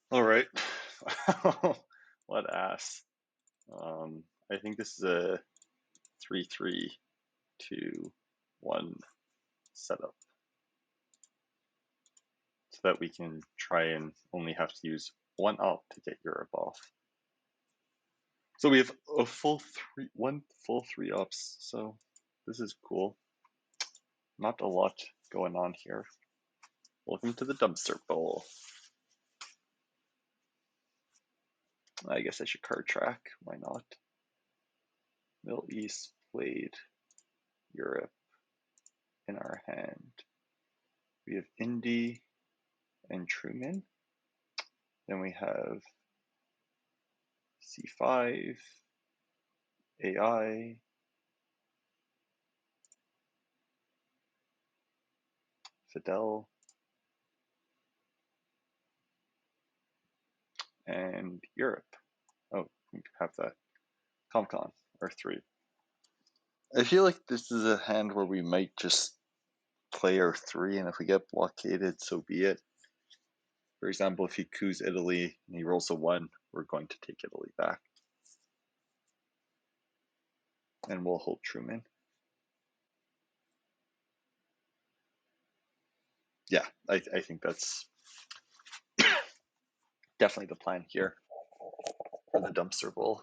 All right. What ass. I think this is a 3-3-2-1 setup, so that we can try and only have to use one op to get Europe off. So we have one full three ops. So this is cool. Not a lot going on here. Welcome to the dumpster bowl. I guess I should card track. Why not? Middle East played Europe in our hand. We have Indy and Truman. Then we have C5, AI, Fidel, and Europe. Oh, we have that. ComCon, or 3. I feel like this is a hand where we might just play our 3, and if we get blockaded, so be it. For example, if he coups Italy and he rolls a 1, we're going to take Italy back. And we'll hold Truman. Yeah, I think that's definitely the plan here for the dumpster bowl.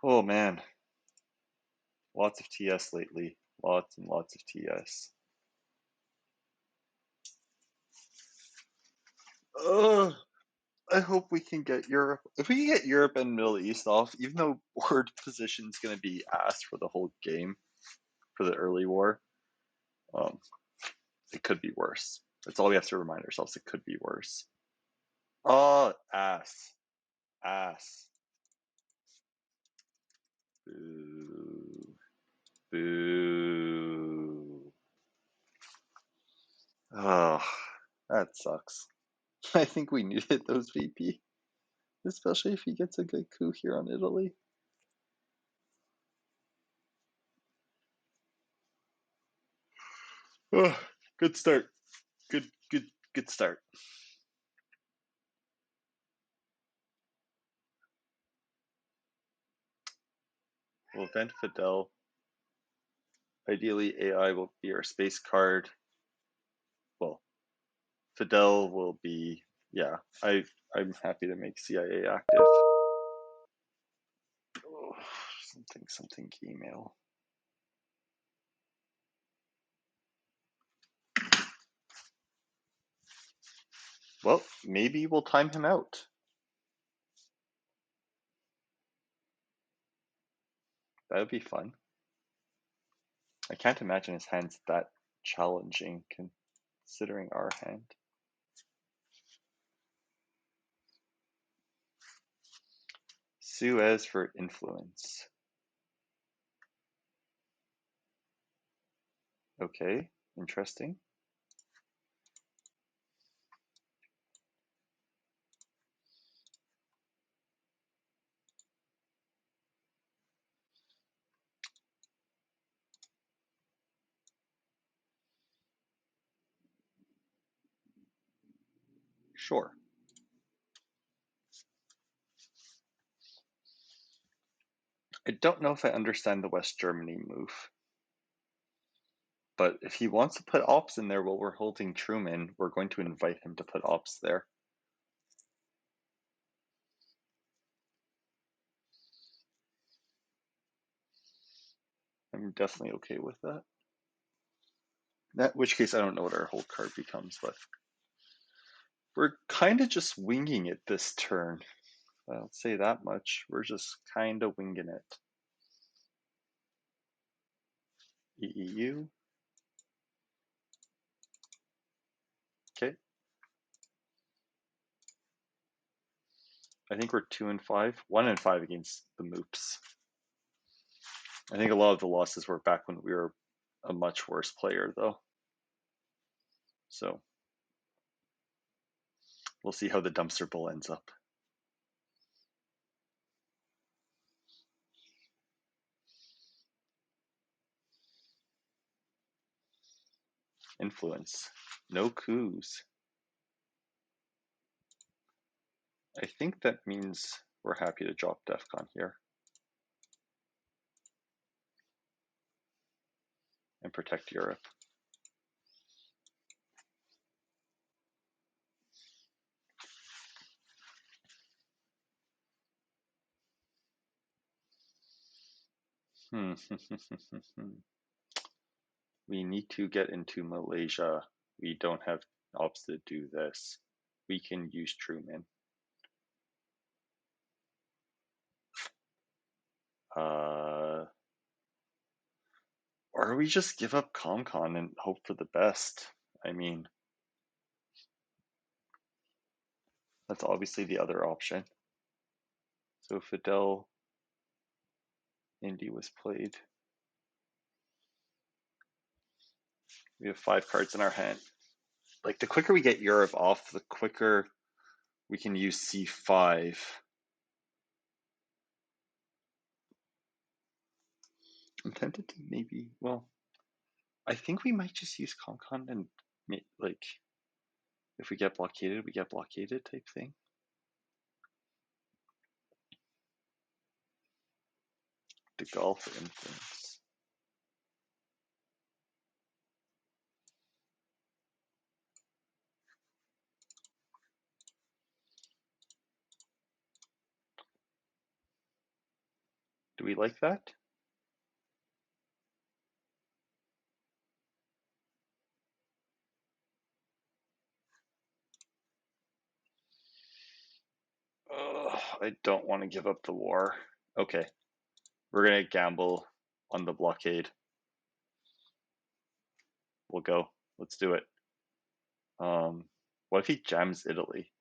Oh man, lots of TS lately. Lots and lots of TS. Oh, I hope we can get Europe. If we can get Europe and Middle East off, even though board position is going to be asked for the whole game for the early war, it could be worse. That's all we have to remind ourselves. It could be worse. Oh, ass. Ass. Boo. Boo. Oh, that sucks. I think we needed those VP, especially if he gets a good coup here on Italy. Oh, good start. Good start. We'll event Fidel. Ideally, AI will be our space card. Well, Fidel will be, yeah, I'm happy to make CIA active. Oh, something email. Well, maybe we'll time him out. That would be fun. I can't imagine his hand's that challenging considering our hand. Suez for influence. Okay, interesting. Sure. I don't know if I understand the West Germany move. But if he wants to put ops in there while we're holding Truman, we're going to invite him to put ops there. I'm definitely okay with that. In which case, I don't know what our whole card becomes, but we're kind of just winging it this turn. I'll say that much. We're just kind of winging it. EEU. Okay. I think we're 2-5, 1-5 against the Moops. I think a lot of the losses were back when we were a much worse player, though. So we'll see how the dumpster bowl ends up. Influence. No coups. I think that means we're happy to drop DEFCON here and protect Europe. We need to get into Malaysia. We don't have ops to do this. We can use Truman. Or we just give up ComCon and hope for the best. I mean, that's obviously the other option. So Fidel Indy was played. We have 5 cards in our hand. Like, the quicker we get Europe off, the quicker we can use C5. I'm tempted to maybe, well, I think we might just use ComCon and, like, if we get blockaded, we get blockaded type thing. The Gulf influence. Do we like that? I don't want to give up the war. Okay, we're gonna gamble on the blockade. We'll go. Let's do it. What if he jams Italy?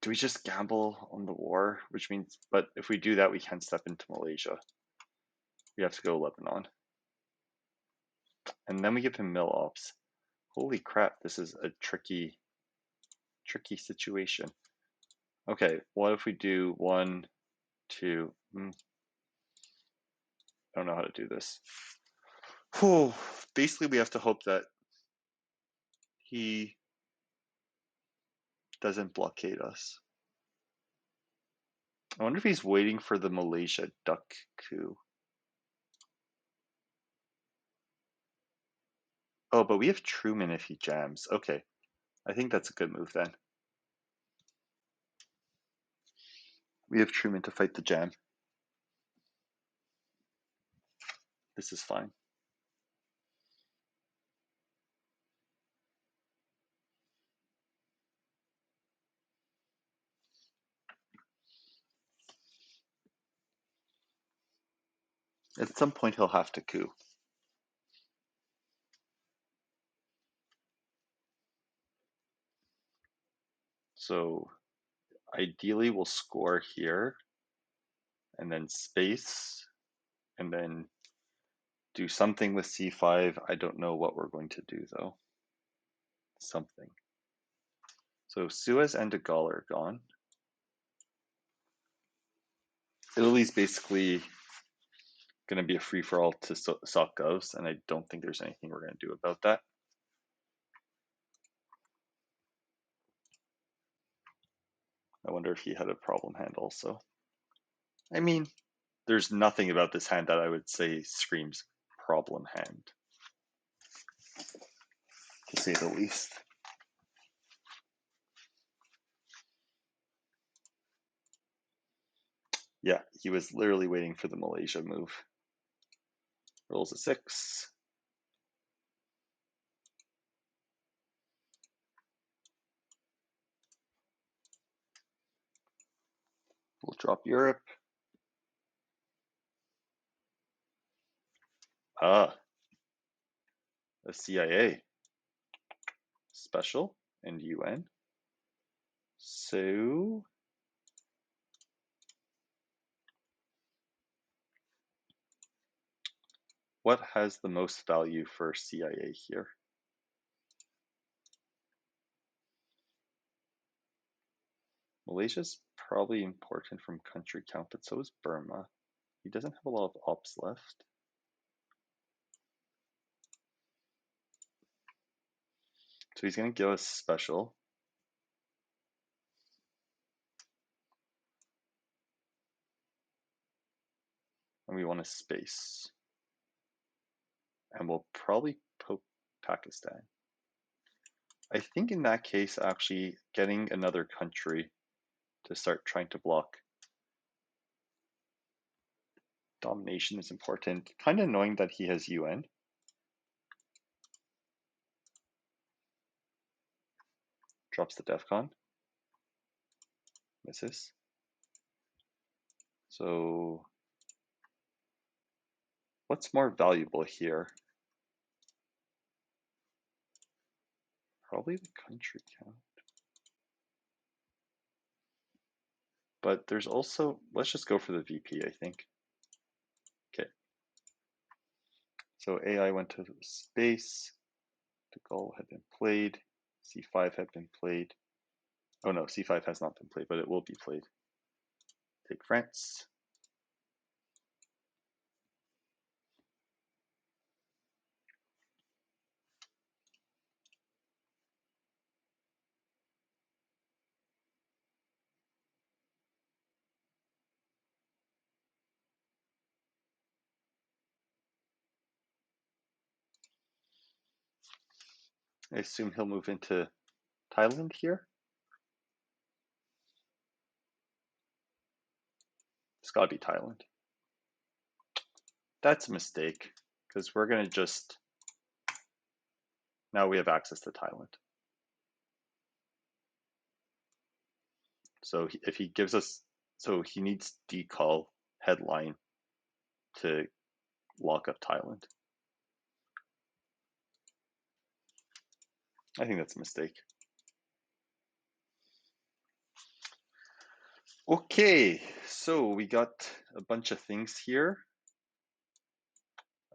Do we just gamble on the war? Which means, but if we do that, we can't step into Malaysia. We have to go Lebanon. And then we give him mill ops. Holy crap, this is a tricky situation. Okay, what if we do 1, 2, I don't know how to do this. Whew. Basically, we have to hope that he doesn't blockade us. I wonder if he's waiting for the Malaysia duck coup. Oh, but we have Truman if he jams. Okay, I think that's a good move then. We have Truman to fight the jam. This is fine. At some point, he'll have to coup. So ideally, we'll score here and then space and then do something with c5. I don't know what we're going to do, though. Something. So Suez and De Gaulle are gone. Italy's basically going to be a free-for-all to sock goes, and I don't think there's anything we're going to do about that. I wonder if he had a problem hand also. I mean, there's nothing about this hand that I would say screams problem hand, to say the least. Yeah, he was literally waiting for the Malaysia move. Rolls a 6. We'll drop Europe. A CIA. Special and UN. So what has the most value for CIA here? Malaysia's probably important from country count, but so is Burma. He doesn't have a lot of ops left. So he's going to give us special. And we want a space. And we'll probably poke Pakistan. I think in that case, actually getting another country to start trying to block domination is important. Kind of annoying that he has UN. Drops the DEFCON. Misses. So what's more valuable here? Probably the country count. But there's also, let's just go for the VP, I think. Okay. So AI went to space. The goal had been played. C5 had been played. Oh no, C5 has not been played, but it will be played. Take France. I assume he'll move into Thailand here. It's gotta be Thailand. That's a mistake, because we're gonna just, now we have access to Thailand. So if he gives us, so he needs decall headline to lock up Thailand. I think that's a mistake. Okay, so we got a bunch of things here.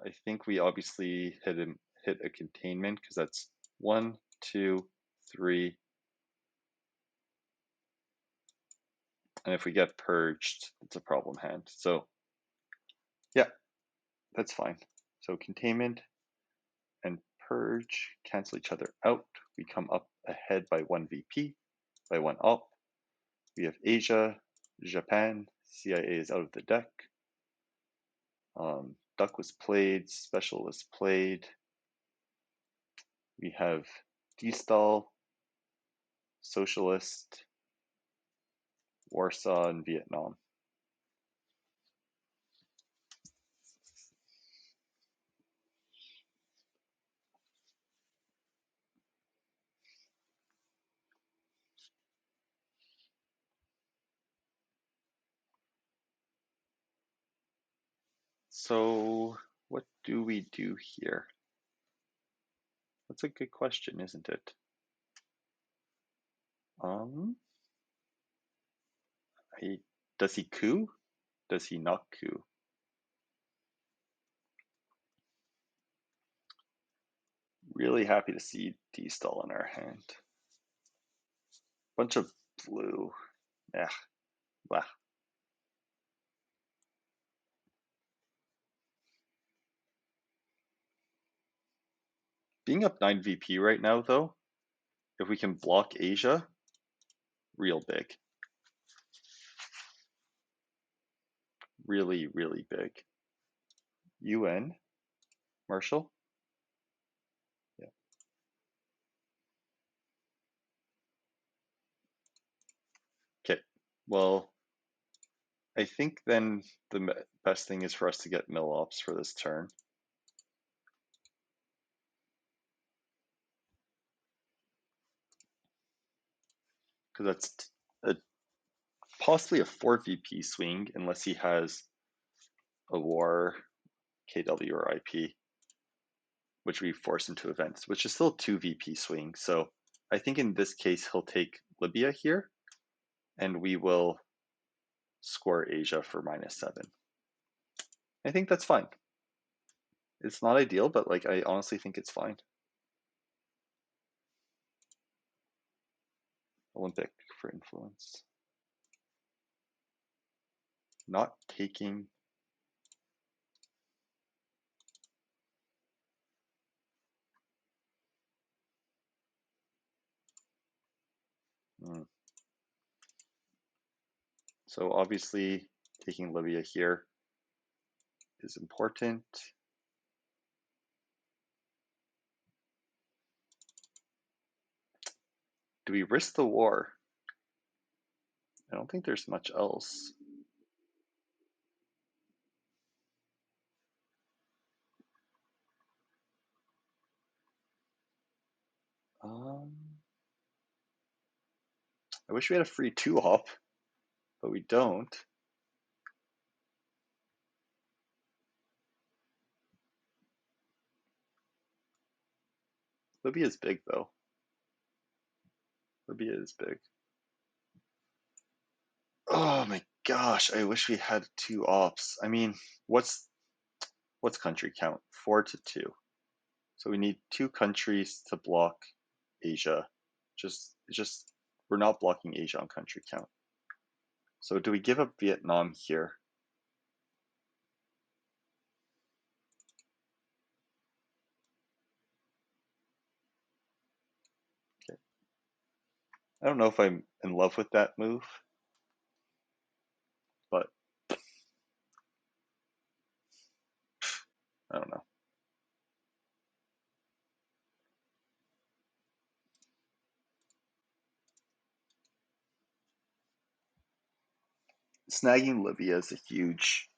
I think we obviously hit a containment because that's 1, 2, 3. And if we get purged, it's a problem hand. So yeah, that's fine. So containment and purge cancel each other out. We come up ahead by 1 VP, by 1 op. We have Asia, Japan, CIA is out of the deck. Duck was played, special was played. We have Destall, Socialist, Warsaw, and Vietnam. So what do we do here? That's a good question, isn't it? Does he coup? Does he not coup? Really happy to see D-stall in our hand. Bunch of blue. Yeah. Blah. Being up 9 VP right now, though, if we can block Asia, real big. Really, really big. UN, Marshall? Yeah. Okay, well, I think then the best thing is for us to get mill ops for this turn. Because that's possibly a 4 VP swing unless he has a war, KW, or IP, which we force into events, which is still 2 VP swing. So I think in this case, he'll take Libya here, and we will score Asia for -7. I think that's fine. It's not ideal, but like I honestly think it's fine. Olympic for influence. Not taking. So obviously taking Libya here is important. Do we risk the war? I don't think there's much else. I wish we had a free 2-op, but we don't. Libya is big though. Libya is big. Oh my gosh, I wish we had 2 ops. I mean, what's country count? 4-2. So we need 2 countries to block Asia. Just we're not blocking Asia on country count. So do we give up Vietnam here? Okay. I don't know if I'm in love with that move, but I don't know. Snagging Libya is huge.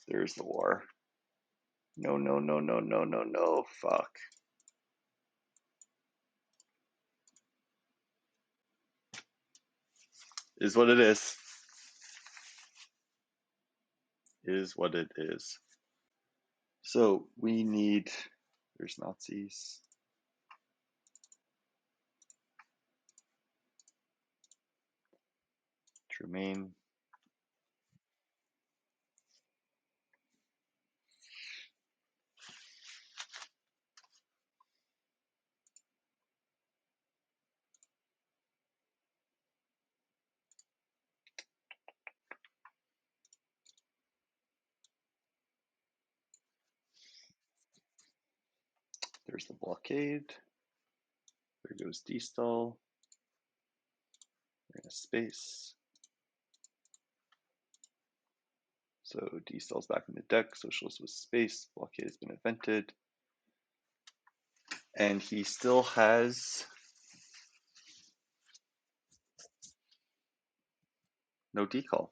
There's the war. No, no, no, no, no, no, no. Fuck. Is what it is. Is what it is. So we need. There's Nazis. Remain. There's the blockade. There goes destall. We're in a space. So destall's back in the deck. Socialist with space. Blockade has been invented. And he still has no decall.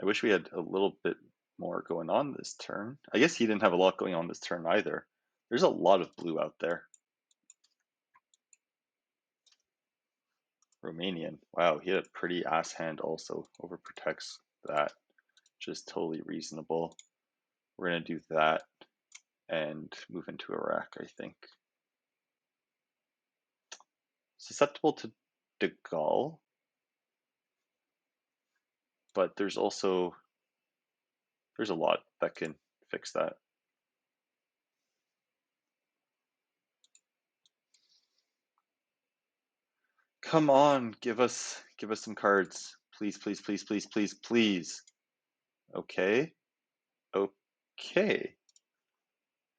I wish we had a little bit more going on this turn. I guess he didn't have a lot going on this turn either. There's a lot of blue out there. Romanian. Wow, he had a pretty ass hand also. Overprotects that, which is totally reasonable. We're going to do that and move into Iraq, I think. Susceptible to de Gaulle, but there's a lot that can fix that. Come on, give us some cards. Please, please, please, please, please, please. Okay. Okay.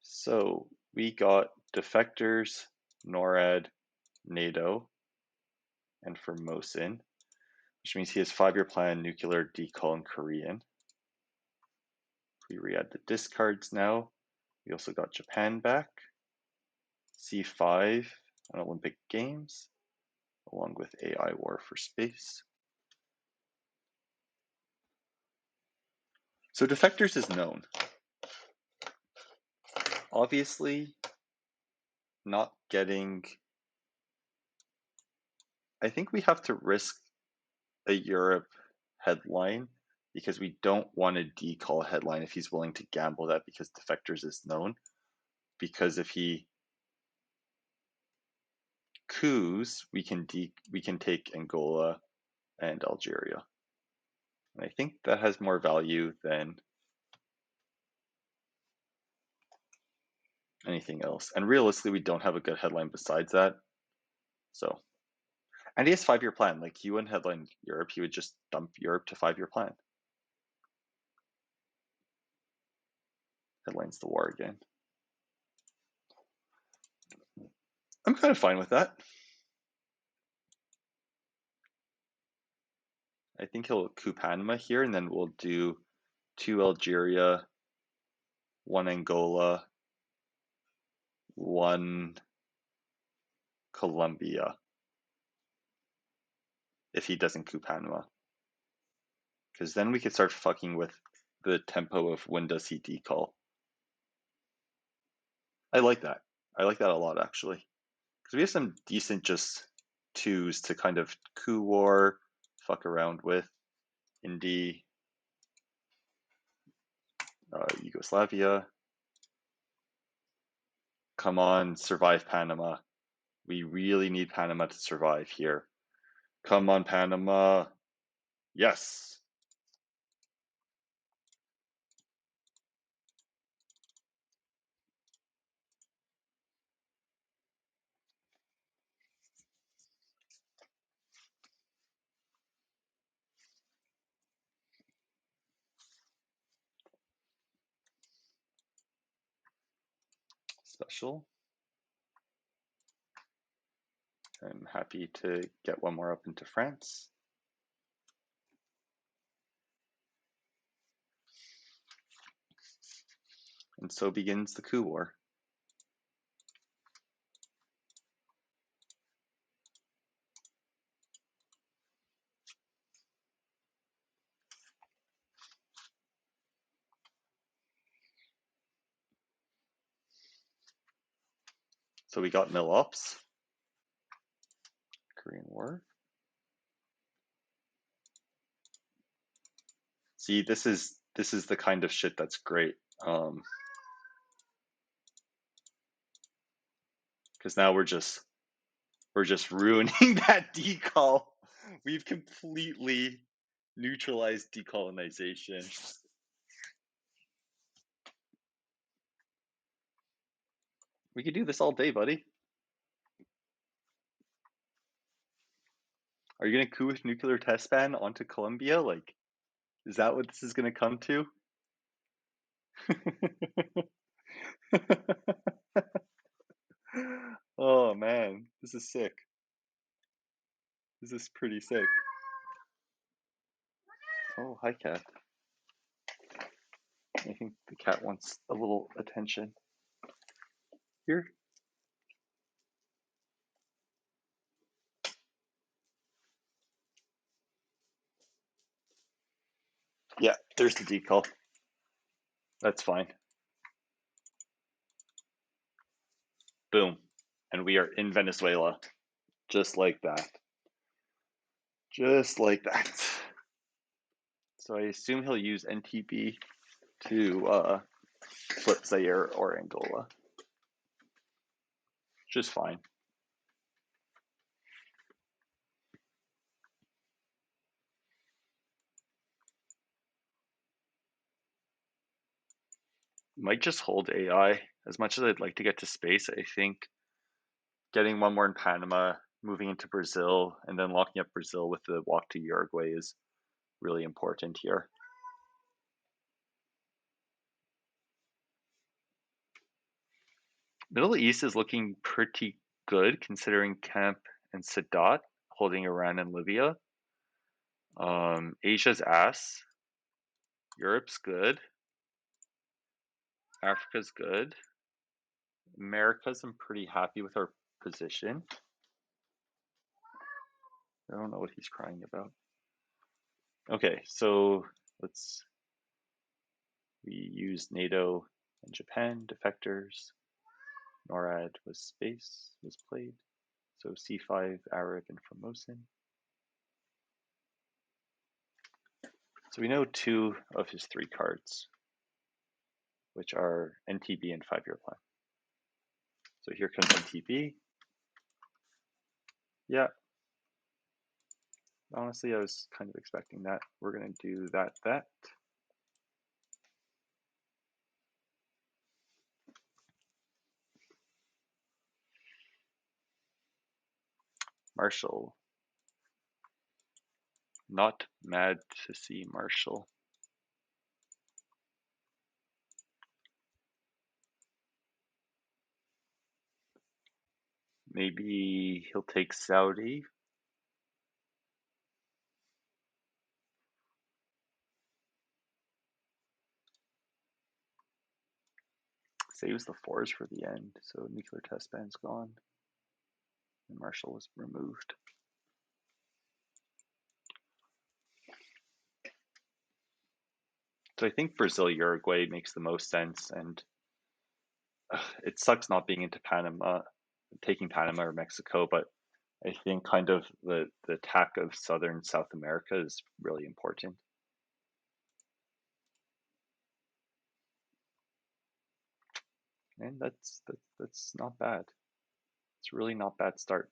So we got defectors, NORAD, NATO, and Formosan, which means he has 5-year plan, nuclear, decall, and Korean. We re-add the discards now. We also got Japan back, C5 on Olympic Games, along with AI War for Space. So defectors is known. Obviously, not getting... I think we have to risk a Europe headline because we don't want to decall headline if he's willing to gamble that because defectors is known. Because if he coups, we can take Angola and Algeria. And I think that has more value than anything else. And realistically, we don't have a good headline besides that. So, and he has 5-year plan. Like he wouldn't headline Europe, he would just dump Europe to 5-year plan. headlines the war again. I'm kind of fine with that. I think he'll coup Panama here, and then we'll do 2 Algeria, 1 Angola, 1 Colombia, if he doesn't coup Panama. Because then we could start fucking with the tempo of when does he decall. I like that. I like that a lot, actually. Because we have some decent just 2s to kind of coup war, fuck around with. Indy, Yugoslavia. Come on, survive Panama. We really need Panama to survive here. Come on, Panama. Yes. Special. I'm happy to get 1 more up into France. And so begins the coup war. So we got Mil Ops. Korean War. See, this is the kind of shit that's great. Because now we're just ruining that decall. We've completely neutralized decolonization. We could do this all day, buddy. Are you gonna coup with nuclear test ban onto Colombia? Like, is that what this is gonna come to? Oh man, this is sick. This is pretty sick. Oh, hi cat. I think the cat wants a little attention. Here. Yeah, there's the decal. That's fine. Boom. And we are in Venezuela. Just like that. Just like that. So I assume he'll use NTB to flip Zaire or Angola. Which is fine. Might just hold AI. As much as I'd like to get to space, I think getting 1 more in Panama, moving into Brazil, and then locking up Brazil with the walk to Uruguay is really important here. Middle East is looking pretty good considering Camp and Sadat holding Iran and Libya. Asia's ass. Europe's good. Africa's good. America's, I'm pretty happy with our position. I don't know what he's crying about. Okay, so we use NATO and Japan, defectors. NORAD was played. So C5, Arab, and Formosan. So we know 2 of his 3 cards, which are NTB and 5-year plan. So here comes NTB. Yeah. Honestly, I was kind of expecting that. We're going to do that. Marshall. Not mad to see Marshall. Maybe he'll take Saudi. Saves the fours for the end, so nuclear test ban's gone. And Marshall was removed. So I think Brazil-Uruguay makes the most sense, and it sucks not being into Panama, taking Panama or Mexico, but I think kind of the attack of southern South America is really important. And that's not bad. It's really not bad start.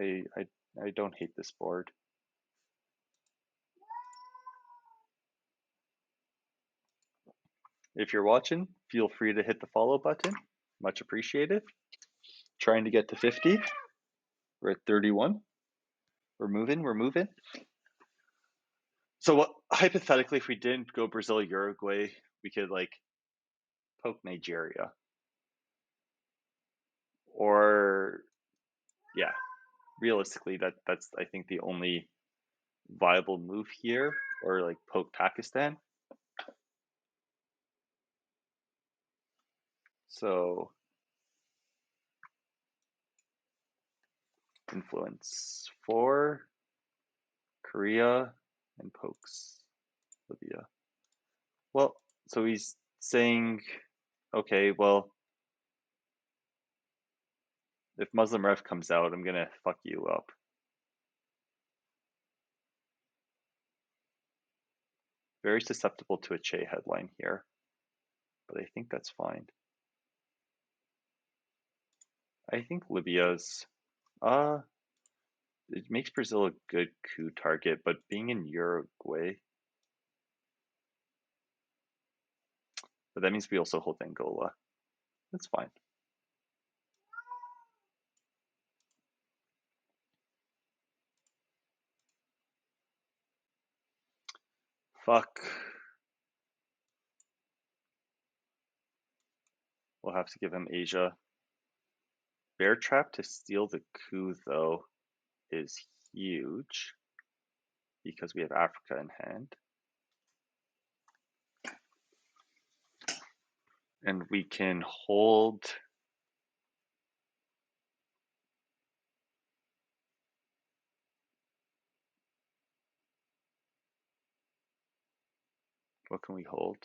I don't hate this board. If you're watching, feel free to hit the follow button. Much appreciated. Trying to get to 50. We're at 31. We're moving. So hypothetically, if we didn't go Brazil, Uruguay, we could like poke Nigeria. Or yeah, realistically that's I think the only viable move here, or like poke Pakistan. So influence 4, Korea, and pokes Libya. Well, so he's saying, okay, well, if Muslim Ref comes out, I'm gonna fuck you up. Very susceptible to a Che headline here, but I think that's fine. I think Libya's, it makes Brazil a good coup target, but being in Uruguay, but that means we also hold Angola. That's fine. Fuck. We'll have to give him Asia. Bear trap to steal the coup, though, is huge because we have Africa in hand. And we can hold. What can we hold?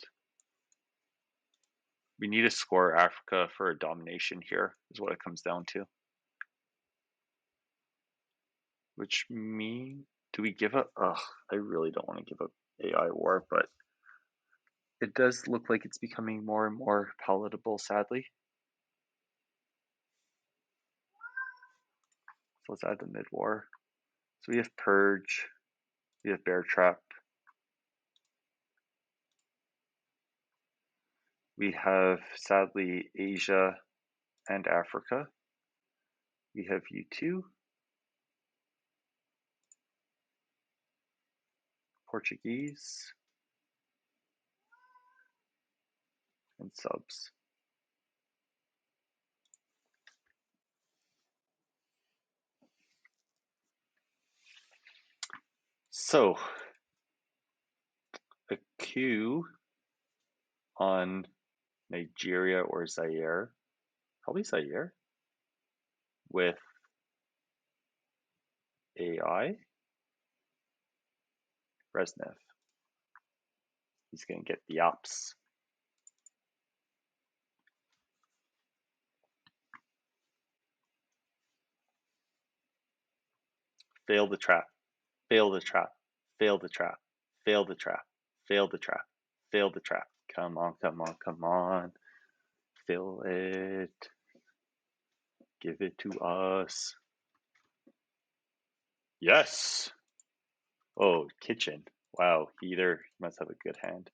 We need to score Africa for a domination here, is what it comes down to. Which means, do we give up? Ugh, I really don't want to give up AI war, but it does look like it's becoming more and more palatable, sadly. So let's add the mid-war. So we have Purge, we have Bear Trap, we have, sadly, Asia and Africa. We have U2, Portuguese, and subs. So, a coup on Nigeria or Zaire, probably Zaire, with AI, Brezhnev. He's going to get the ops. Fail the trap, fail the trap, fail the trap, fail the trap, fail the trap, fail the trap. Come on, come on, come on. Fill it. Give it to us. Yes! Oh, kitchen. Wow, he must have a good hand.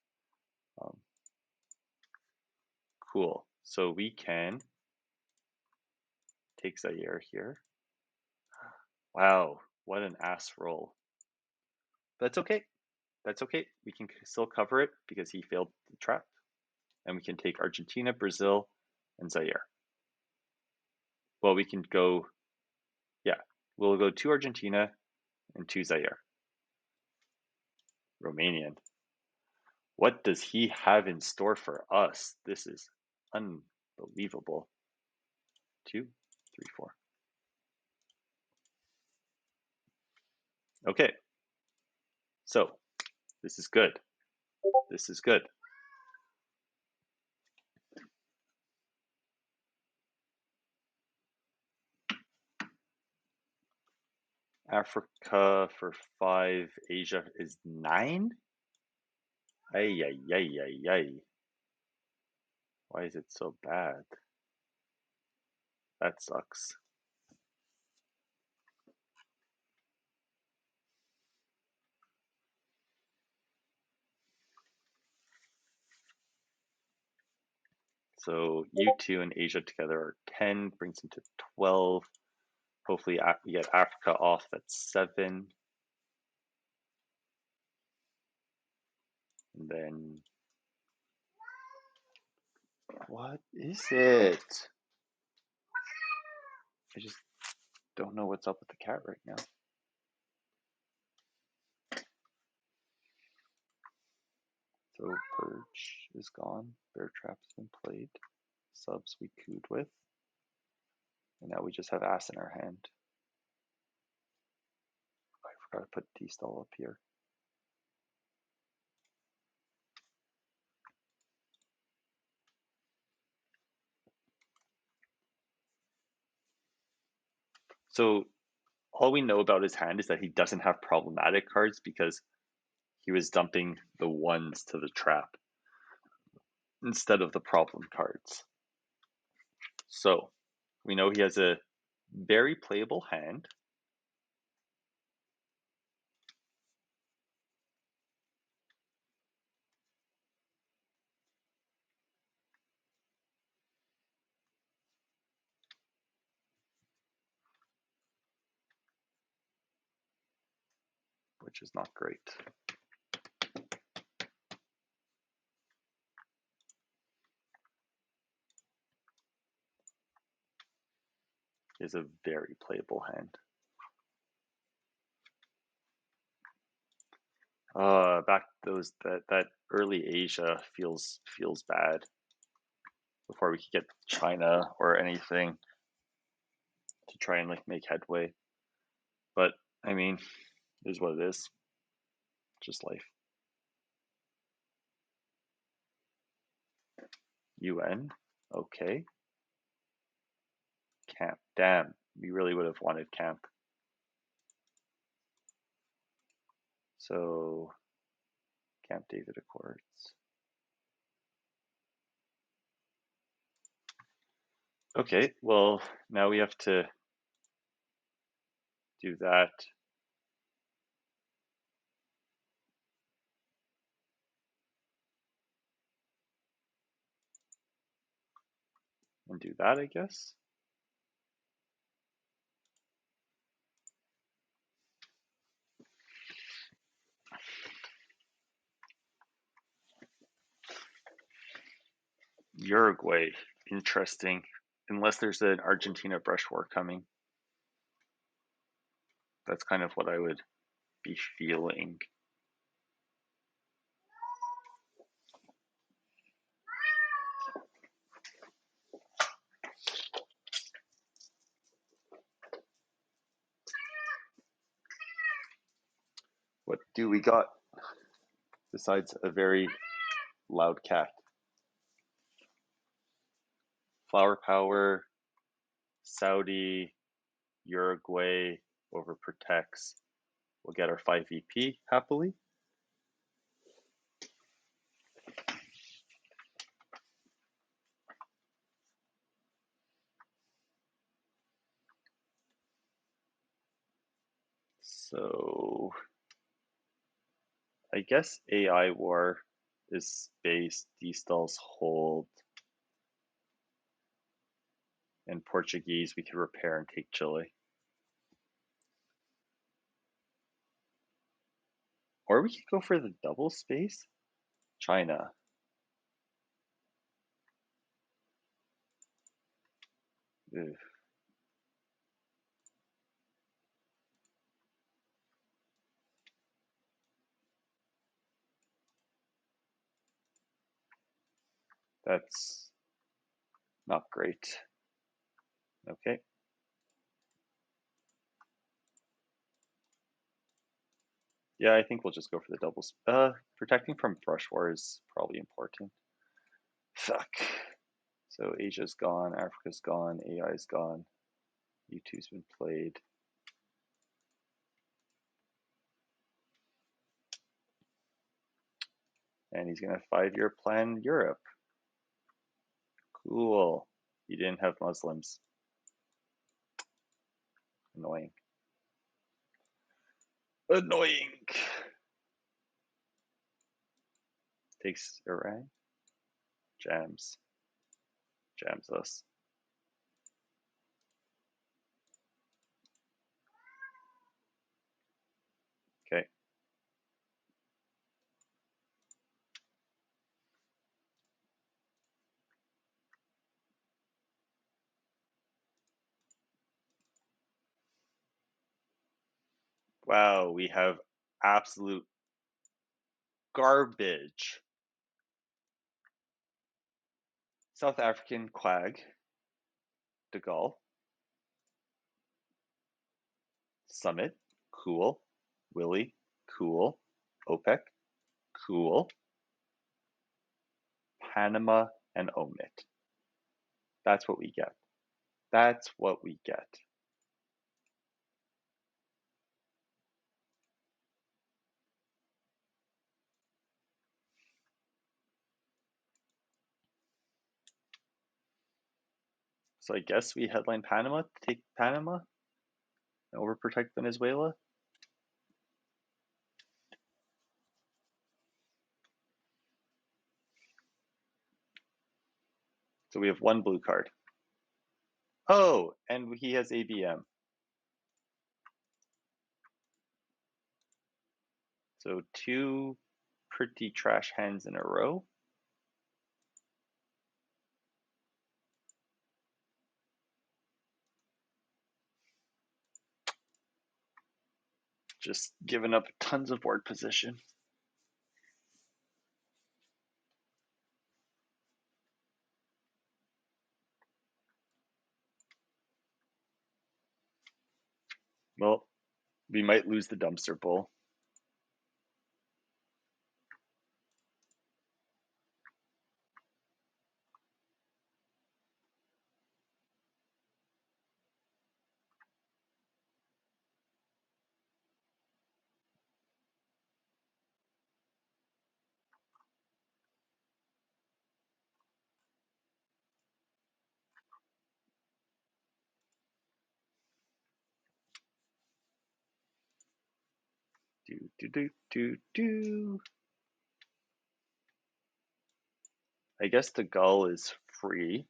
Cool. So we can take Zaire here. Wow, what an ass roll. That's okay. That's okay. We can still cover it because he failed the trap. And we can take Argentina, Brazil, and Zaire. Well, we can go, yeah, we'll go to Argentina and to Zaire. Romanian. What does he have in store for us? This is unbelievable. 2, 3, 4. Okay. So this is good. This is good. Africa for 5. Asia is 9? Ay, ay, ay, ay, ay. Why is it so bad? That sucks. So U2 and Asia together are 10, brings them to 12. Hopefully we get Africa off at 7. And then, what is it? I just don't know what's up with the cat right now. So Purge is gone. Bear Trap's been played. Subs we cooed with. And now we just have Ass in our hand. I forgot to put D-stall up here. So all we know about his hand is that he doesn't have problematic cards because he was dumping the 1s to the trap instead of the problem cards. So we know he has a very playable hand. Which is not great. Is a very playable hand. Back those that early Asia feels bad. Before we could get China or anything to try and like make headway. But I mean, it is what it is. Just life. UN, okay. Camp, damn, we really would have wanted camp. So, Camp David Accords. Okay, well, now we have to do that. And do that, I guess. Uruguay, interesting. Unless there's an Argentina brush war coming. That's kind of what I would be feeling. What do we got besides a very loud cat? Flower Power, Saudi, Uruguay overprotects. We'll get our 5 VP happily. So I guess AI War is space, D-stalls hold, and Portuguese we could repair and take Chile. Or we could go for the double space, China. Ugh. That's not great. Okay. Yeah, I think we'll just go for the doubles. Protecting from brush war is probably important. Fuck. So Asia's gone, Africa's gone, AI's gone. U2's been played. And he's gonna 5-year plan Europe. Cool. He didn't have Muslims. Annoying. Annoying. Takes Iran. Jams. Jams us. Okay. Wow, we have absolute garbage. South African Quag. De Gaulle. Summit. Cool. Willie. Cool. OPEC. Cool. Panama and Omit. That's what we get. That's what we get. So I guess we headline Panama to take Panama and overprotect Venezuela. So we have one blue card. Oh, and he has ABM. So 2 pretty trash hands in a row. Just giving up tons of board position. Well, we might lose the dumpster bowl. Do. I guess the gull is free.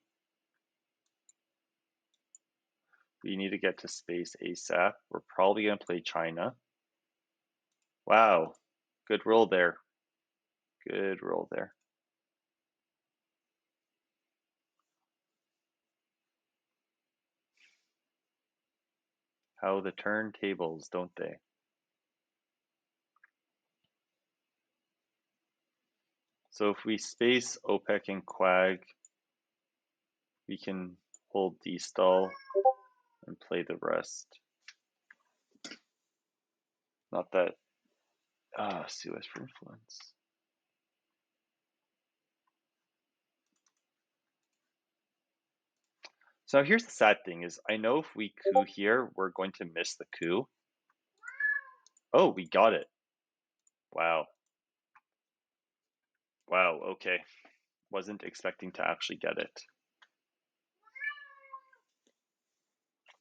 We need to get to space ASAP. We're probably going to play China. Wow. Good roll there. Good roll there. How the turntables, don't they? So if we space OPEC and Quag, we can hold D-stall and play the rest. Not that Suez for influence. So here's the sad thing is I know if we coup here, we're going to miss the coup. Oh, we got it. Wow. Wow, okay. Wasn't expecting to actually get it.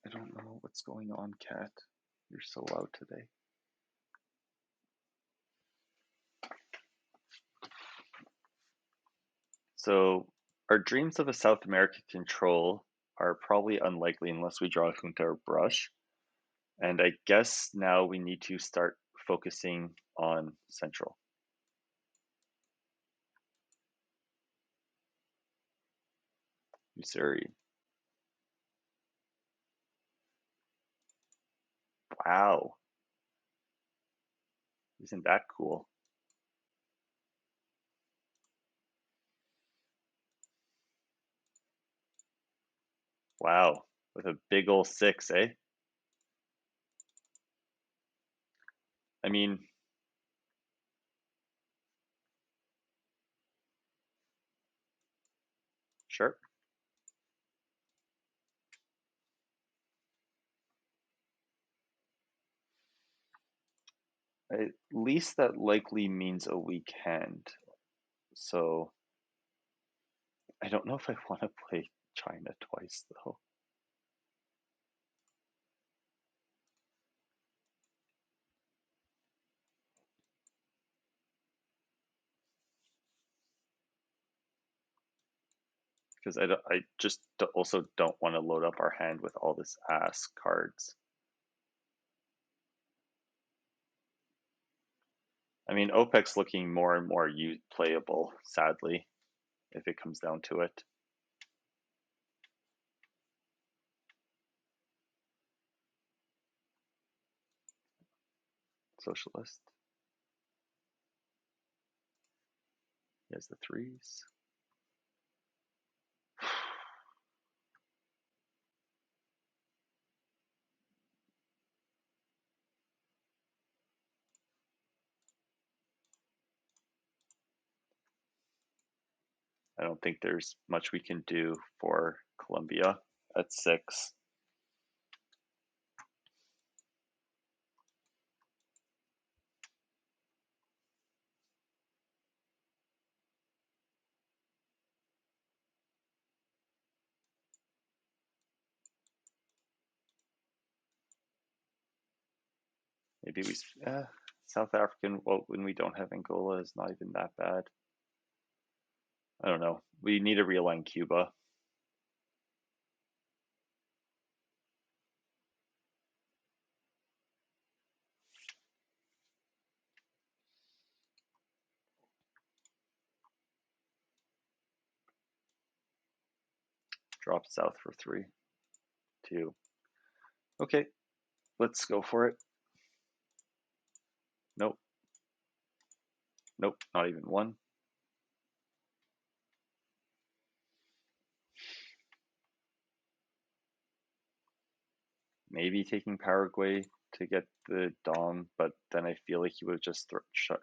I don't know what's going on, Cat. You're so loud today. So our dreams of a South American control are probably unlikely unless we draw a junta or brush. And I guess now we need to start focusing on Central. Missouri. Wow. Isn't that cool? Wow. With a big ol' 6, eh? I mean, sure. At least that likely means a weak hand. So I don't know if I want to play China twice, though. Because I just also don't want to load up our hand with all this ass cards. I mean, OPEC's looking more and more playable, sadly, if it comes down to it. Socialist. He has the 3s. I don't think there's much we can do for Colombia at 6. Maybe we South African. Well, when we don't have Angola, is not even that bad. I don't know. We need to realign Cuba. Drop south for 3, 2. Okay, let's go for it. Nope. Nope, not even 1. Maybe taking Paraguay to get the Dom, but then I feel like he would have just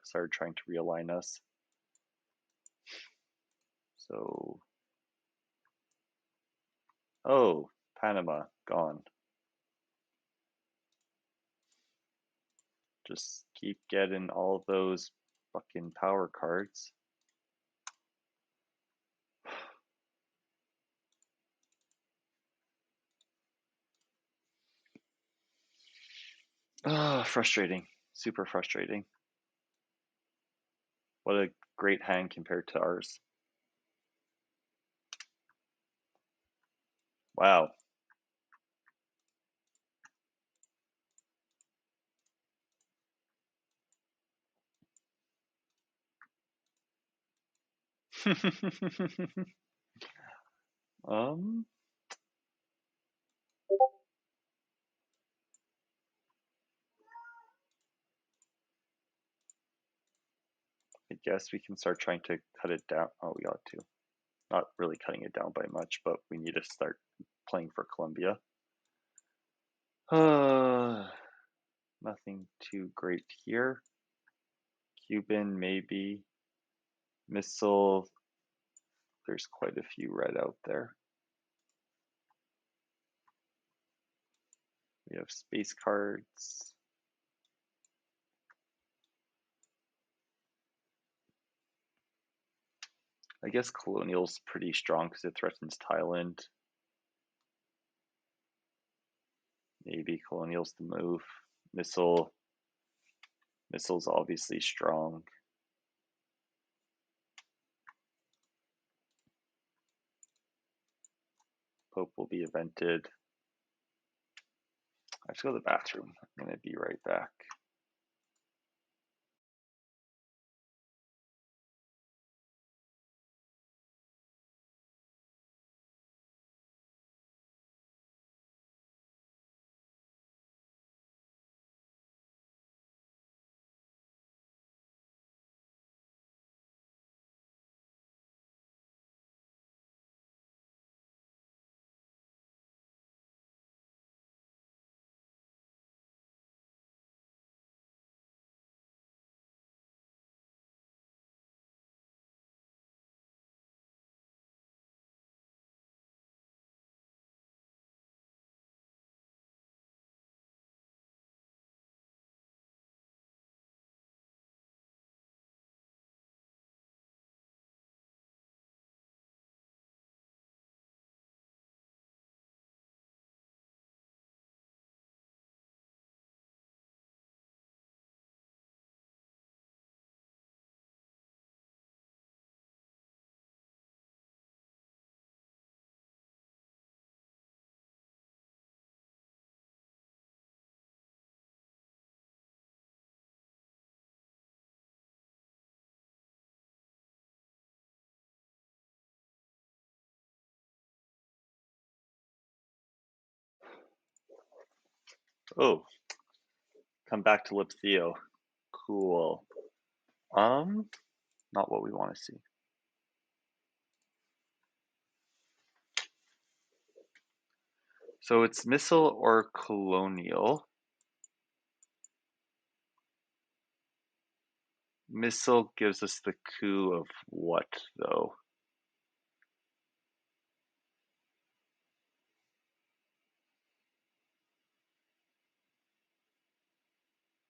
started trying to realign us. So, oh, Panama, gone. Just keep getting all those fucking power cards. Ah, frustrating. Super frustrating. What a great hand compared to ours. Wow. um, I guess we can start trying to cut it down. Oh, we got to. Not really cutting it down by much, but we need to start playing for Colombia. Nothing too great here. Cuban, maybe. Missile. There's quite a few red out there. We have space cards. I guess Colonial's pretty strong because it threatens Thailand. Maybe Colonial's the move. Missile's obviously strong. Pope will be evented. I have to go to the bathroom. I'm going to be right back. Oh, come back to Lip Theo. Cool. Not what we want to see. So it's missile or colonial. Missile gives us the coup of what, though?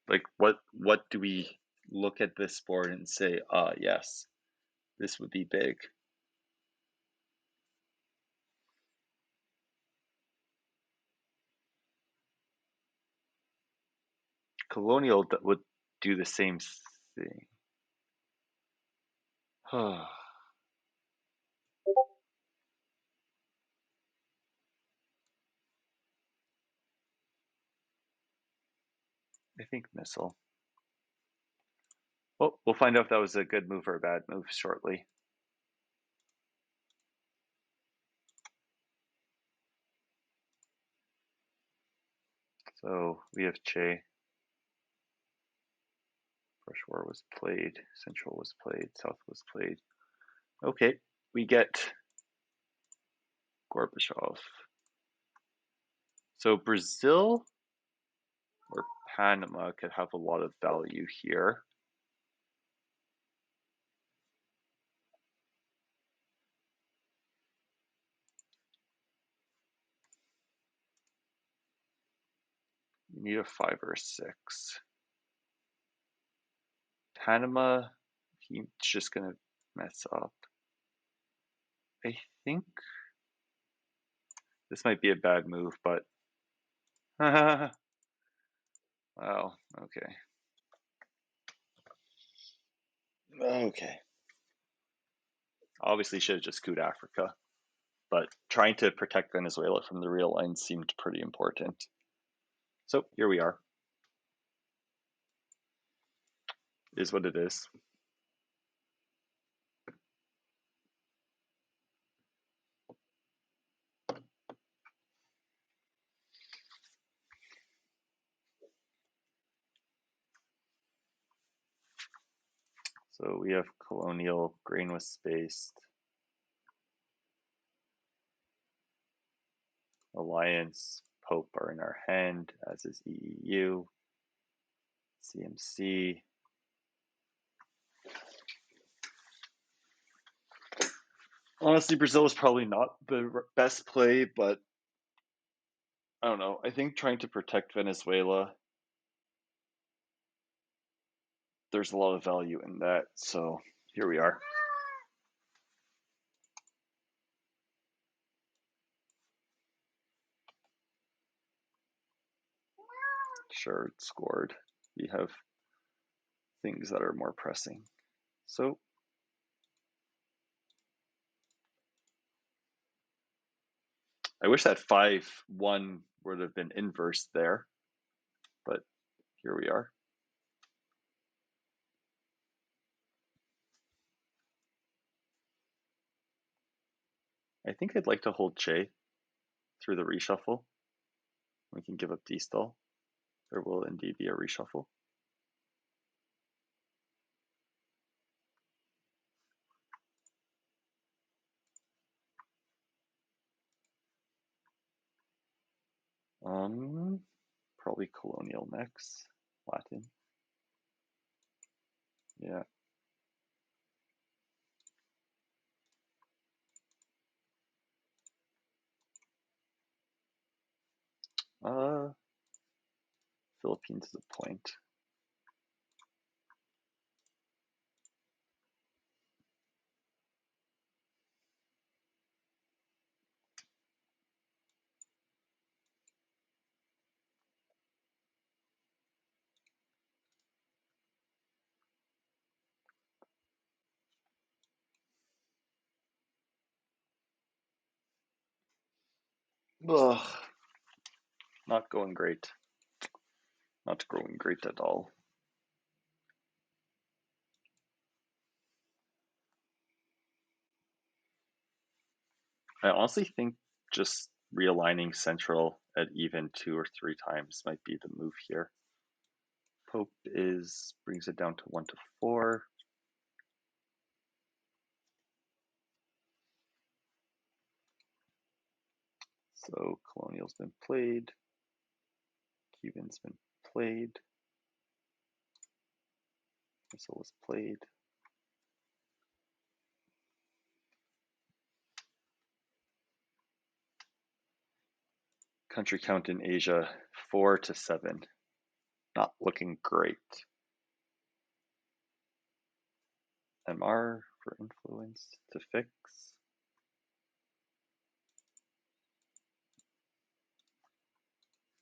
Like, what do we look at this board and say, yes, this would be big? Colonial would do the same thing. I think missile. Well, we'll find out if that was a good move or a bad move shortly. So we have Che. Peshawar was played. Central was played. South was played. Okay, we get Gorbachev. So Brazil or Panama could have a lot of value here. You need a 5 or a 6. Panama, he's just going to mess up. I think this might be a bad move, but wow, okay. Okay. Obviously should have just couped Africa, but trying to protect Venezuela from the real line seemed pretty important. So here we are. Is what it is. So we have colonial, grain was spaced. Alliance, Pope are in our hand, as is EEU, CMC. Honestly, Brazil is probably not the best play, but I don't know. I think trying to protect Venezuela, there's a lot of value in that. So here we are. Sure, it scored. We have things that are more pressing. So I wish that 5-1 would have been inverse there, but here we are. I think I'd like to hold Che through the reshuffle. We can give up D-stall. There will indeed be a reshuffle. Probably colonial next. Latin. Yeah. Philippines is a point. Ugh. Not going great. Not going great at all. I honestly think just realigning Central at even 2 or 3 times might be the move here. Pope brings it down to 1 to 4. So Colonial's been played. Cuban's been played. Missile was played. Country count in Asia, 4 to 7. Not looking great. MR for influence to fix.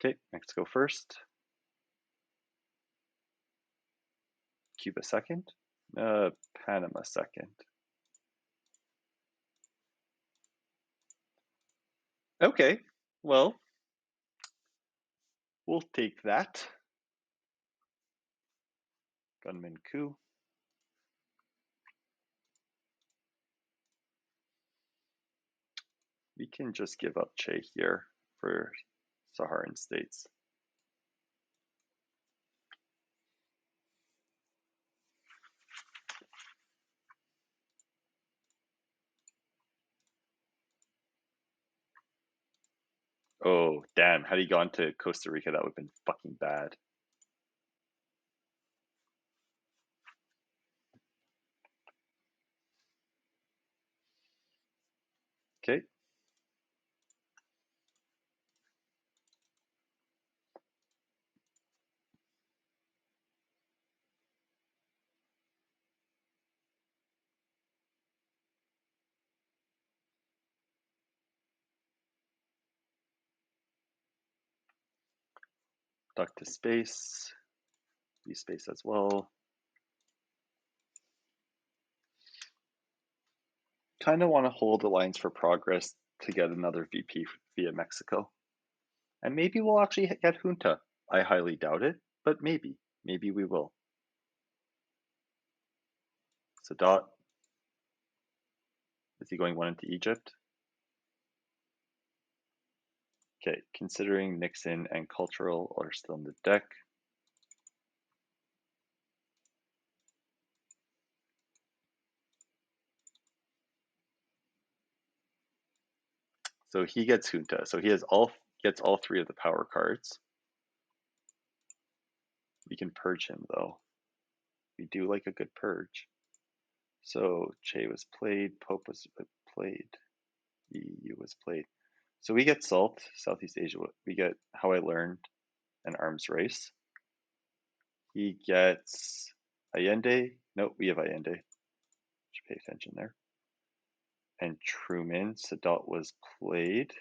Okay, Mexico first. Cuba second. Panama second. Okay, well, we'll take that. Gunman coup. We can just give up Che here for Saharan states. Oh, damn. Had he gone to Costa Rica, that would have been fucking bad. Okay. Duck to space. B space as well. Kind of want to hold Alliance for Progress to get another VP via Mexico. And maybe we'll actually get junta. I highly doubt it, but maybe. Maybe we will. Sadat. Is he going 1 into Egypt? Okay, considering Nixon and Cultural are still in the deck. So he gets junta. So he gets all 3 of the power cards. We can purge him though. We do like a good purge. So Che was played, Pope was played, EU was played. So we get SALT, Southeast Asia. We get How I Learned, an Arms Race. He gets Allende. No, we have Allende. Should pay attention there. And Truman. Sadat was played.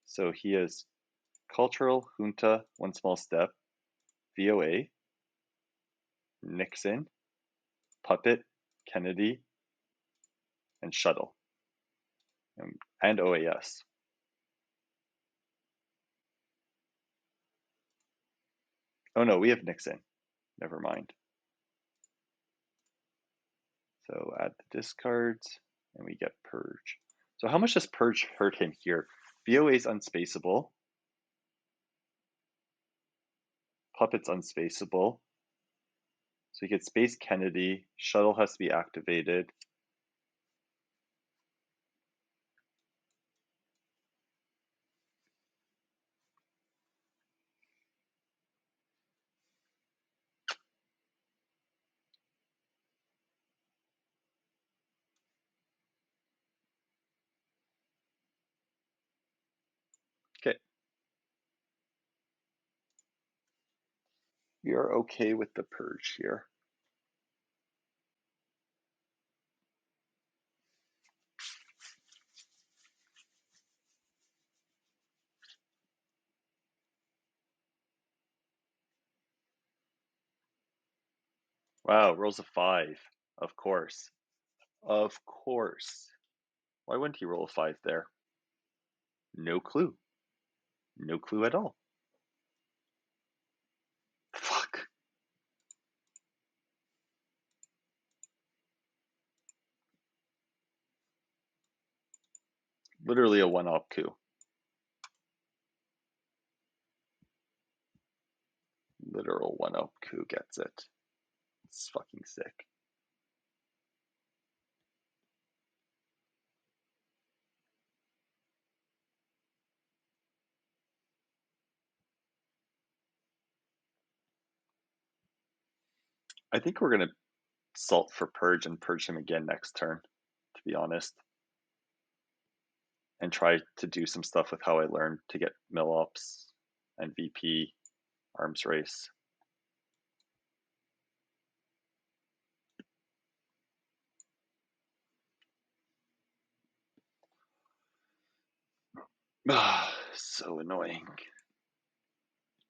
So he has Cultural, Junta, One Small Step, VOA, Nixon, Puppet, Kennedy, and Shuttle, and OAS. Oh no, we have Nixon. Never mind. So add the discards, and we get Purge. So how much does Purge hurt him here? VOA is unspaceable. Puppet's unspaceable. So he gets Space Kennedy. Shuttle has to be activated. Okay. We are okay with the Purge here. Wow, rolls a 5. Of course. Of course. Why wouldn't he roll a 5 there? No clue. No clue at all. Fuck. Literally a one-op coup. no, Ku gets it. It's fucking sick. I think we're gonna salt for purge and purge him again next turn, to be honest. And try to do some stuff with how I learned to get mill ops and VP arms race. So annoying.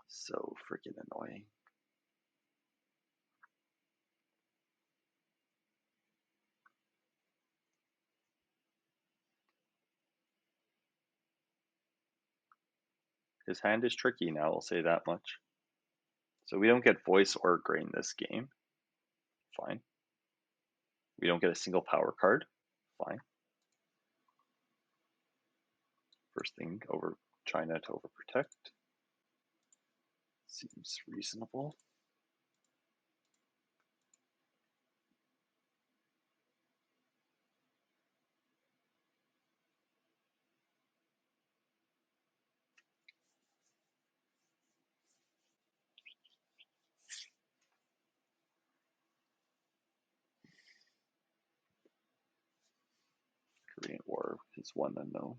So freaking annoying. His hand is tricky now, I'll say that much. So we don't get voice or grain this game. Fine. We don't get a single power card. Fine. First thing over China to overprotect. Seems reasonable. Korean War is one unknown.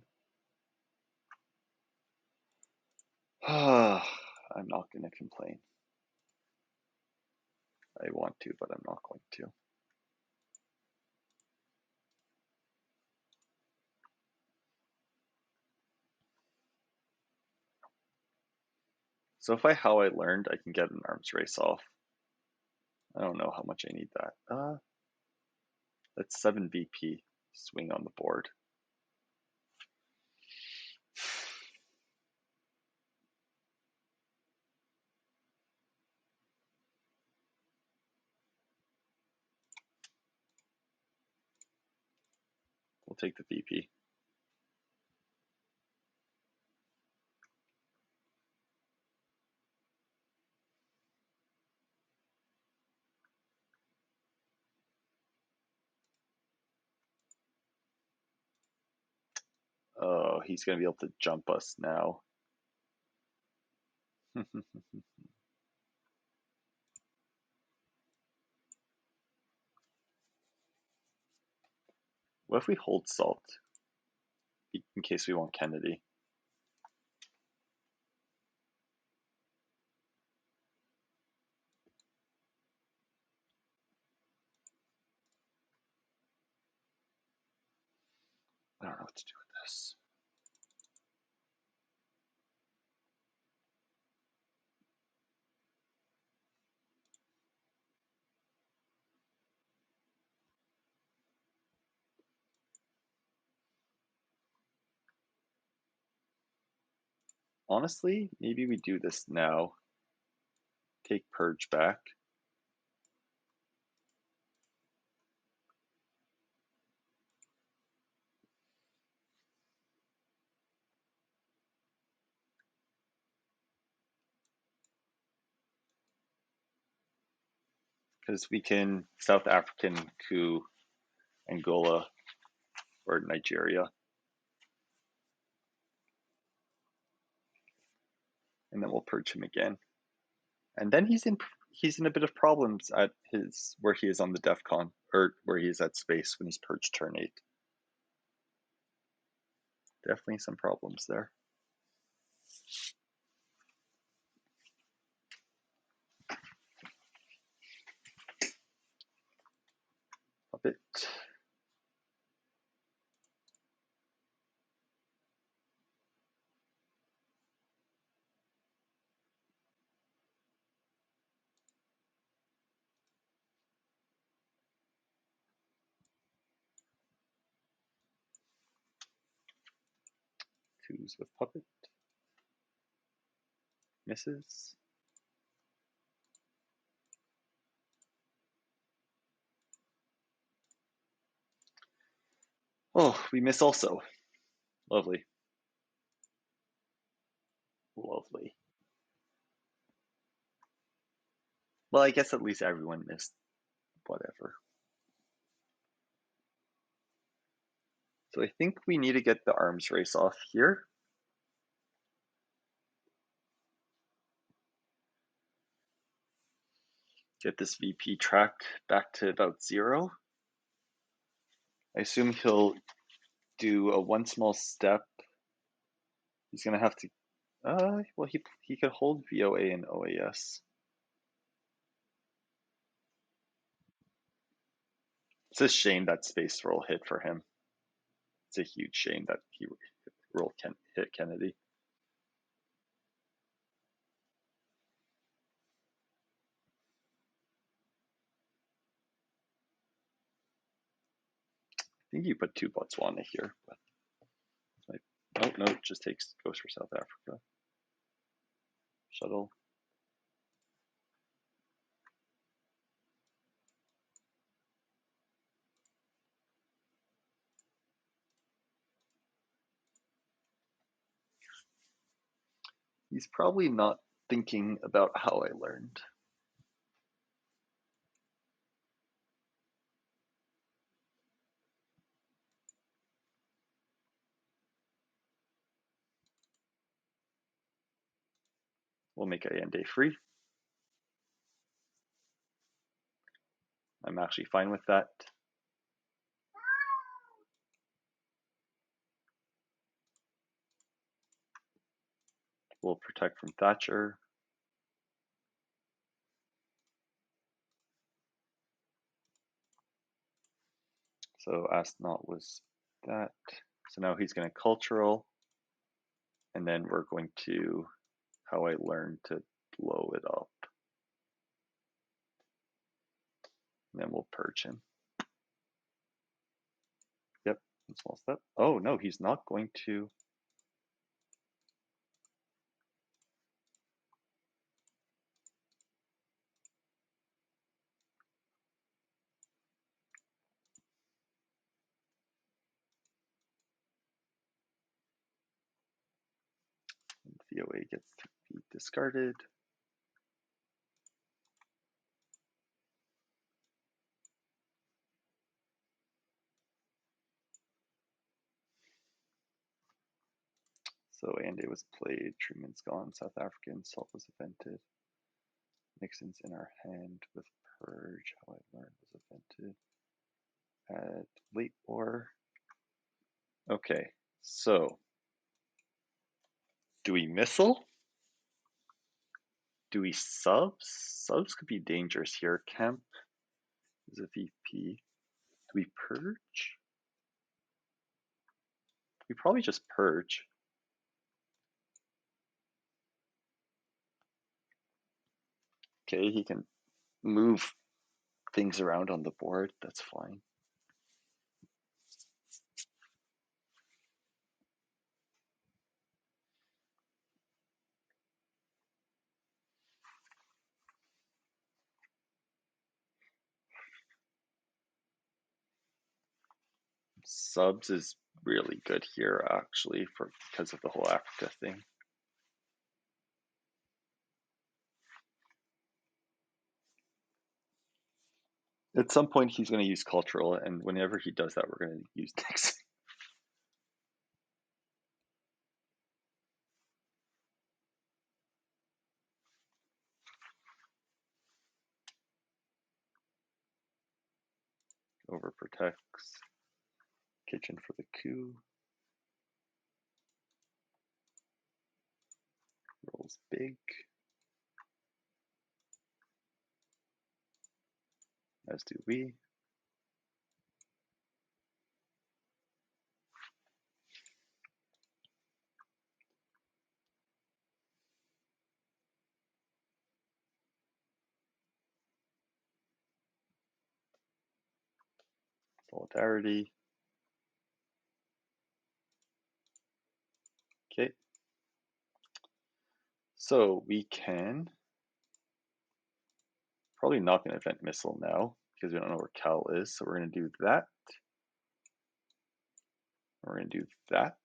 I'm not going to complain. I want to, but I'm not going to. So if how I learned, I can get an arms race off. I don't know how much I need that. That's 7 BP. Swing on the board. We'll take the VP. Oh, he's going to be able to jump us now. What if we hold salt in case we want Kennedy? I don't know what to do with this. Honestly, maybe we do this now. Take Purge back. Because we can South African coup Angola or Nigeria. And then we'll purge him again. And then he's in a bit of problems at his where he is on the DEFCON, or where he is at space when he's purged turn 8. Definitely some problems there. A bit. Twos with puppet. Misses. Oh, we miss also. Lovely. Lovely. Well, I guess at least everyone missed whatever. So I think we need to get the arms race off here. Get this VP track back to about 0. I assume he'll do a one small step. He's gonna have to. Well, he could hold VOA and OAS. It's a shame that space roll hit for him. It's a huge shame that he hit Kennedy. I think you put 2 Botswana here, but oh no, it just goes for South Africa. Shuttle. He's probably not thinking about how I learned. We'll make Allende free. I'm actually fine with that. We'll protect from Thatcher. So Astronaut was that. So now he's going to cultural. And then we're going to how I learned to blow it up. And then we'll purge him. Yep, small step. Oh no, he's not going to. And VOA gets to be discarded. So Ande was played, Truman's gone, South African, Salt was invented. Nixon's in our hand with Purge, how I learned was invented. At late war. Okay, so do we missile? Do we subs? Subs could be dangerous here. Kemp is a VP. Do we purge? We probably just purge. Okay, he can move things around on the board. That's fine. Subs is really good here, actually, because of the whole Africa thing. At some point, he's going to use cultural, and whenever he does that, we're going to use Nixon. Overprotects. Kitchen for the coup. Rolls big. As do we. Solidarity. Okay. So we can probably not going to event missile now because we don't know where Cal is. So we're going to do that. We're going to do that.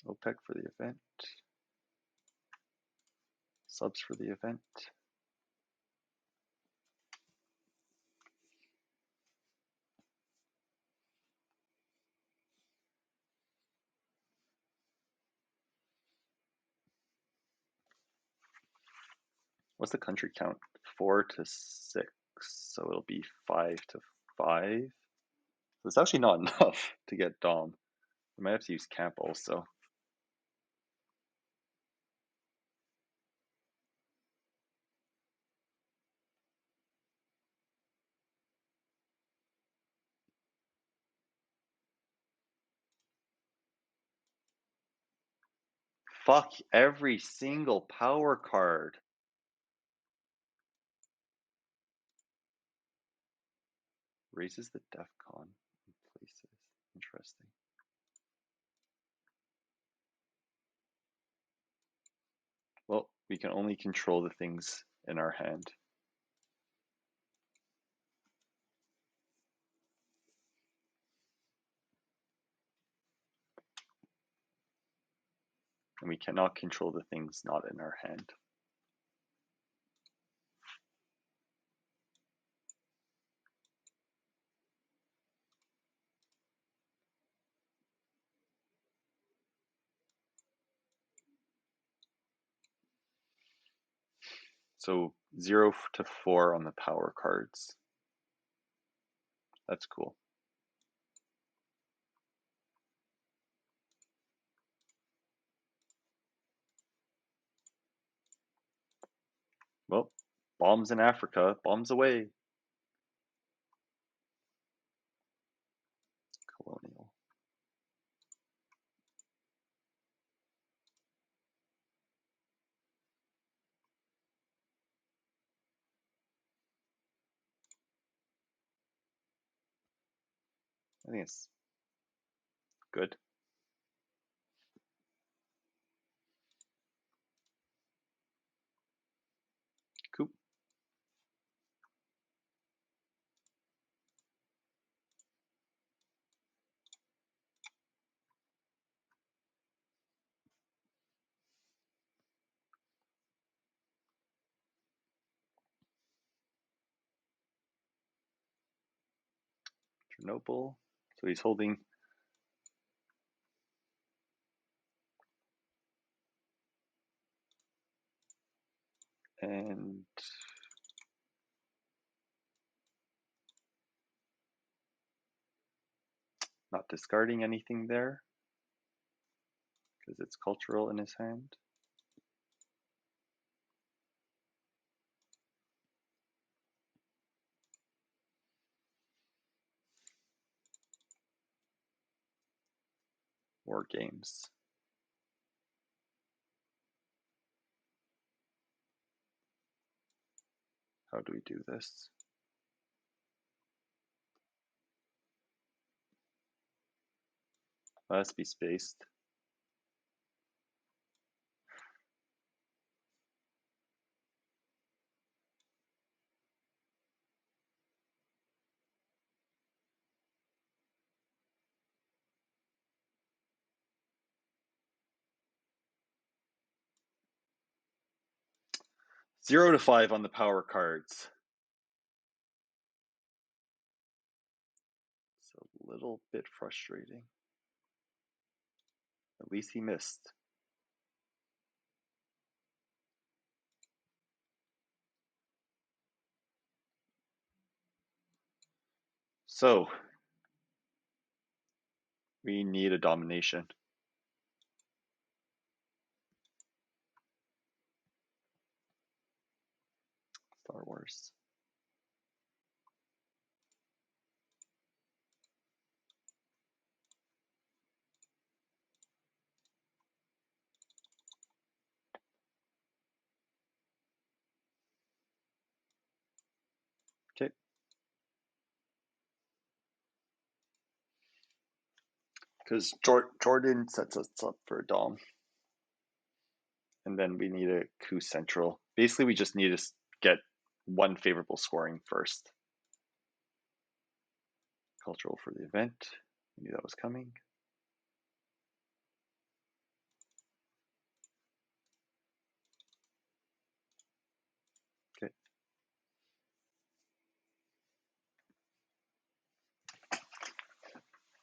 OPEC for the event. Subs for the event. What's the country count? 4 to 6. So it'll be 5 to 5. So it's actually not enough to get Dom. I might have to use camp also. Fuck every single power card. Raises the DEFCON in places. Interesting. Well, we can only control the things in our hand. And we cannot control the things not in our hand. So 0 to 4 on the power cards. That's cool. Well, bombs in Africa, bombs away. Colonial. I think it's good. Cool. Chernobyl. So he's holding. And not discarding anything there because it's cultural in his hand. War games. How do we do this? Let's be spaced. Zero to 5 on the power cards. It's a little bit frustrating. At least he missed. So we need a domination. Star Wars. Okay. Because Jordan sets us up for a dom. And then we need a coup central. Basically, we just need to get one favorable scoring first. Cultural for the event. I knew that was coming.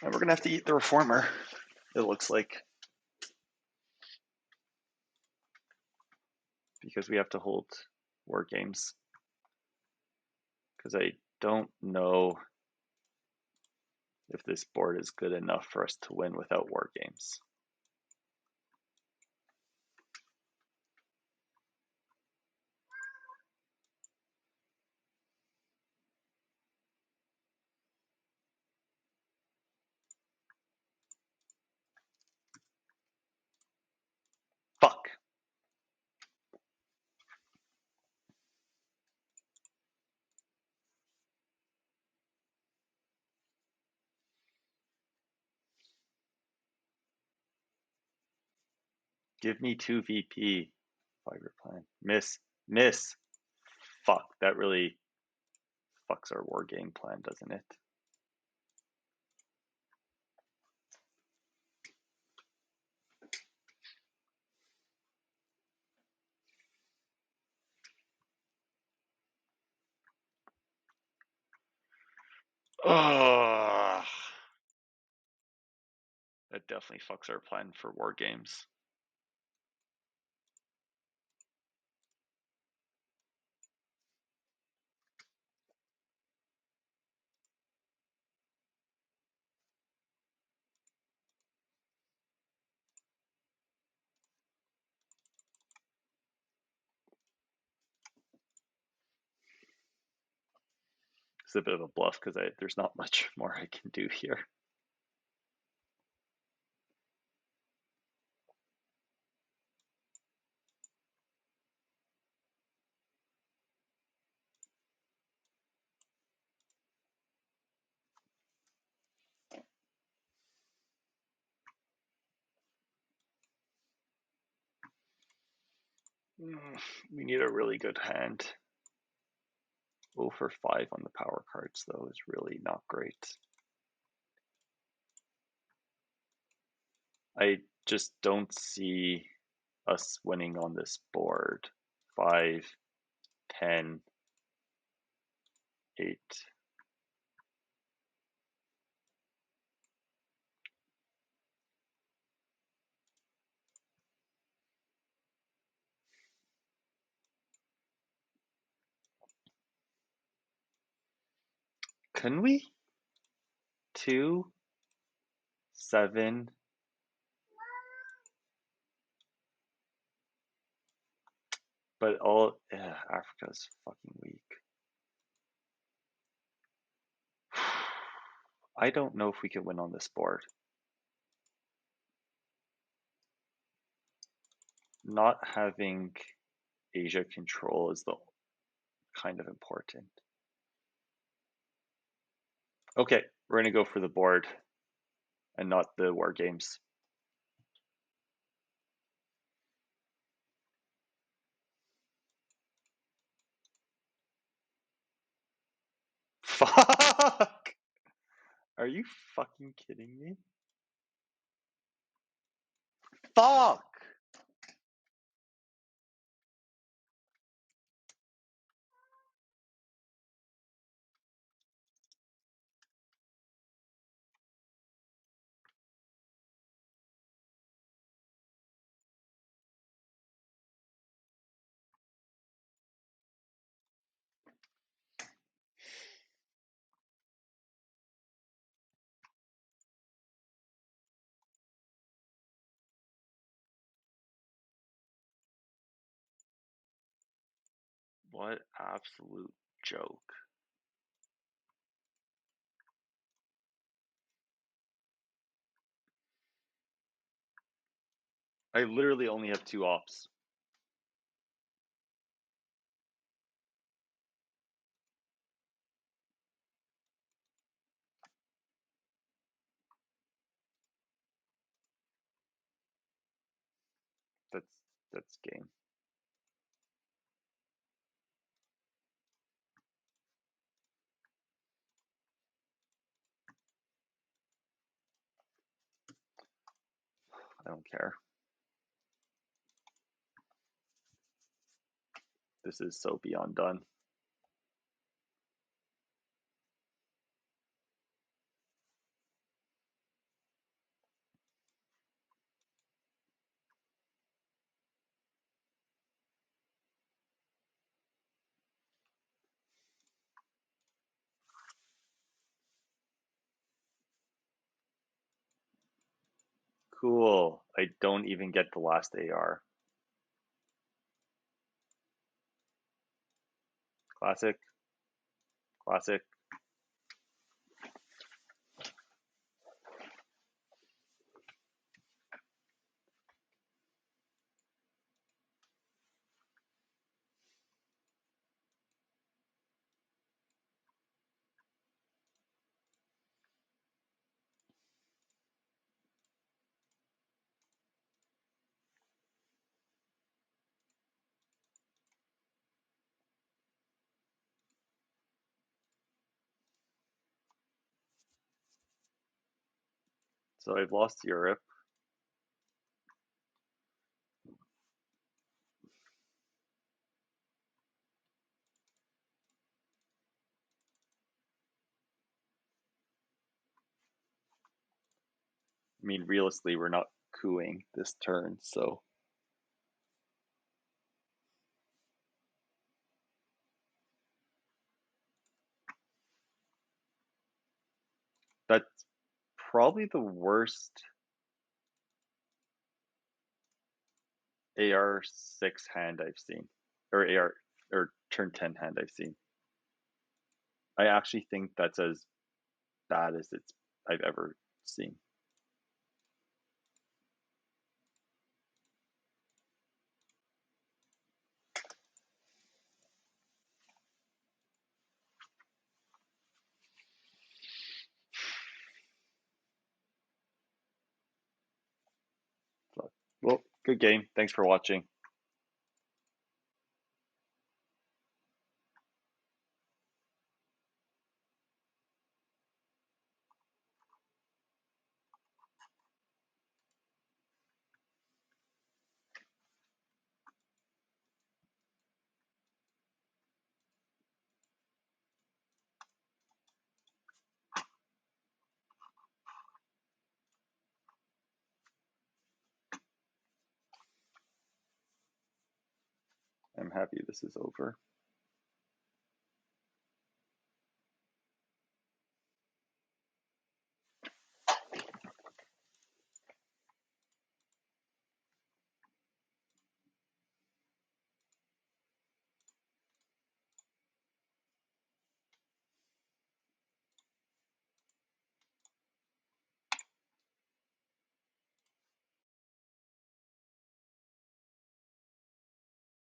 And we're gonna have to eat the reformer, it looks like. Because we have to hold war games. Because I don't know if this board is good enough for us to win without war games. Fuck. Give me 2 VP. 5-year plan. Miss. Miss. Fuck. That really fucks our war game plan, doesn't it? Ugh. That definitely fucks our plan for war games. It's a bit of a bluff because there's not much more I can do here. We need a really good hand. 0 for 5 on the power cards, though, is really not great. I just don't see us winning on this board. 5, 10, 8. Can we? 2, 7. But Africa's fucking weak. I don't know if we can win on this board. Not having Asia control is the kind of important. Okay, we're gonna go for the board and not the war games. Fuck! Are you fucking kidding me? Fuck! What absolute joke. I literally only have 2 ops. That's game. I don't care. This is so beyond done. Cool. I don't even get the last AR. Classic. Classic. So I've lost Europe. I mean, realistically, we're not cooing this turn, so that's probably the worst AR6 hand I've seen, or AR or turn 10 hand I've seen. I actually think that's as bad as I've ever seen. So, well, good game. Thanks for watching. I'm happy this is over.